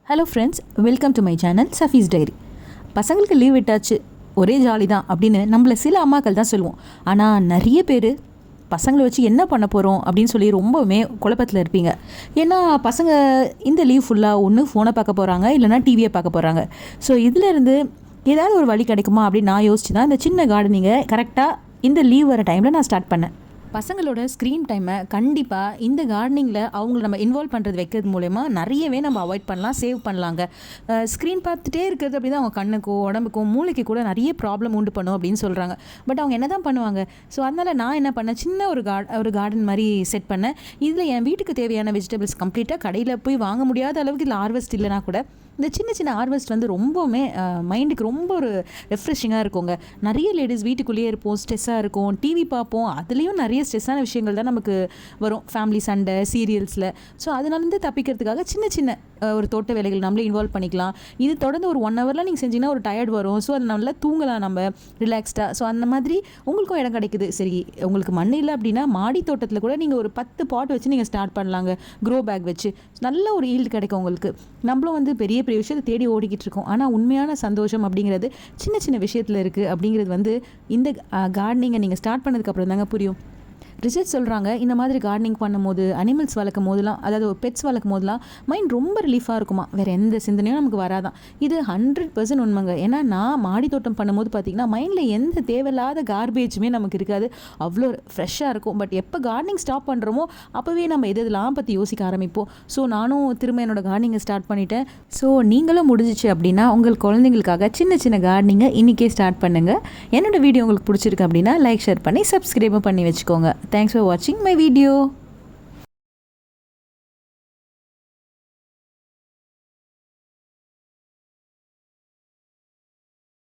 Hello friends, welcome to my channel சஃபீஸ் diary. பசங்களுக்கு leave விட்டாச்சு, ஒரே ஜாலி தான் அப்படின்னு நம்மளை சில அம்மாக்கள் தான் சொல்லுவோம். ஆனால் நிறைய பேர் பசங்களை வச்சு என்ன பண்ண போகிறோம் அப்படின்னு சொல்லி ரொம்பவுமே குழப்பத்தில் இருப்பீங்க. ஏன்னா பசங்க இந்த லீவ் ஃபுல்லாக ஒன்று ஃபோனை பார்க்க போகிறாங்க, இல்லைனா டிவியை பார்க்க போகிறாங்க. ஸோ இதிலேருந்து ஏதாவது ஒரு வழி கிடைக்குமா அப்படின்னு நான் யோசிச்சு தான் இந்த சின்ன கார்டனிங்கை கரெக்டாக இந்த லீவ் வர டைமில் நான் ஸ்டார்ட் பண்ணேன். பசங்களோட ஸ்க்ரீன் டைமை கண்டிப்பாக இந்த கார்டனிங்கில் அவங்கள நம்ம இன்வால்வ் பண்ணுறது வைக்கிறது மூலயமா நிறையவே நம்ம அவாய்ட் பண்ணலாம், சேவ் பண்ணலாங்க. ஸ்க்ரீன் பார்த்துட்டே இருக்கிறது அப்படி தான் அவங்க கண்ணுக்கோ உடம்புக்கோ மூளைக்கு கூட நிறைய ப்ராப்ளம் உண்டு பண்ணும் அப்படின்னு சொல்கிறாங்க. பட் அவங்க என்ன தான் பண்ணுவாங்க? ஸோ அதனால் நான் என்ன பண்ணேன், சின்ன ஒரு கார்டன் மாதிரி செட் பண்ணேன். இதில் என் வீட்டுக்கு தேவையான வெஜிடபிள்ஸ் கம்ப்ளீட்டாக கடையில் போய் வாங்க முடியாத அளவுக்கு இதில் ஹார்வெஸ்ட் இல்லைனா கூட இந்த சின்ன சின்ன ஹார்வெஸ்ட் வந்து ரொம்பவுமே மைண்டுக்கு ரொம்ப ஒரு ரெஃப்ரெஷிங்காக இருக்குங்க. நிறைய லேடிஸ் வீட்டுக்குள்ளேயே இருப்போம், ஸ்ட்ரெஸ்ஸாக இருக்கும், டிவி பார்ப்போம், அதுலேயும் நிறைய ஸ்ட்ரெஸ்ஸான விஷயங்கள் தான் நமக்கு வரும், ஃபேமிலி சண்டை, சீரியல்ஸில். ஸோ அதனாலேருந்து தப்பிக்கிறதுக்காக சின்ன சின்ன ஒரு தோட்ட வேலைகள் நம்மளே இன்வால்வ் பண்ணிக்கலாம். இது தொடர்ந்து ஒரு 1 ஹவர்லாம் நீங்கள் செஞ்சிங்கன்னா ஒரு டயர்ட் வரும். ஸோ அது நல்லா தூங்கலாம் நம்ம ரிலாக்ஸ்டாக. ஸோ அந்த மாதிரி உங்களுக்கும் இடம் கிடைக்குது. சரி, உங்களுக்கு மண் இல்லை அப்படின்னா மாடி தோட்டத்தில் கூட நீங்கள் ஒரு 10 பாட் வச்சு நீங்கள் ஸ்டார்ட் பண்ணலாங்க. க்ரோ பேக் வச்சு நல்ல ஒரு ஈல்டு கிடைக்கும் உங்களுக்கு. நம்மளும் வந்து பெரிய பெரிய விஷயத்தை தேடி ஓடிக்கிட்டு இருக்கோம். ஆனால் உண்மையான சந்தோஷம் அப்படிங்கிறது சின்ன சின்ன விஷயத்தில் இருக்குது அப்படிங்கிறது வந்து இந்த கார்டனிங்கை நீங்கள் ஸ்டார்ட் பண்ணதுக்கப்புறம் தாங்க புரியும். ரிசர்ச் சொல்கிறாங்க, இந்த மாதிரி கார்டனிங் பண்ணும்போது அனிமல்ஸ் வளர்க்கும் போதெல்லாம், அதாவது பெட்ஸ் வளர்க்கும் போதெல்லாம் மைண்ட் ரொம்ப ரிலீஃபாக இருக்குமா, வேறு எந்த சிந்தனையும் நமக்கு வராதான். இது 100% உண்மைங்க. ஏன்னா நான் மாடி தோட்டம் பண்ணும்போது பார்த்திங்கன்னா மைண்டில் எந்த தேவையில்லாத கார்பேஜுமே நமக்கு இருக்காது, அவ்வளோ ஃப்ரெஷ்ஷாக இருக்கும். பட் எப்போ கார்டனிங் ஸ்டாப் பண்ணுறோமோ அப்போவே நம்ம இதெல்லாம் பற்றி யோசிக்க ஆரம்பிப்போம். ஸோ நானும் திரும்ப என்னோடய கார்டனிங்கை ஸ்டார்ட் பண்ணிட்டேன். ஸோ நீங்களும் முடிஞ்சிச்சு அப்படின்னா உங்கள் குழந்தைங்களுக்காக சின்ன சின்ன கார்டனிங்கை இன்றைக்கே ஸ்டார்ட் பண்ணுங்கள். என்னோடய வீடியோ உங்களுக்கு பிடிச்சிருக்கு அப்படின்னா லைக், ஷேர் பண்ணி சப்ஸ்கிரைபும் பண்ணி வச்சுக்கோங்க. Thanks for watching my video.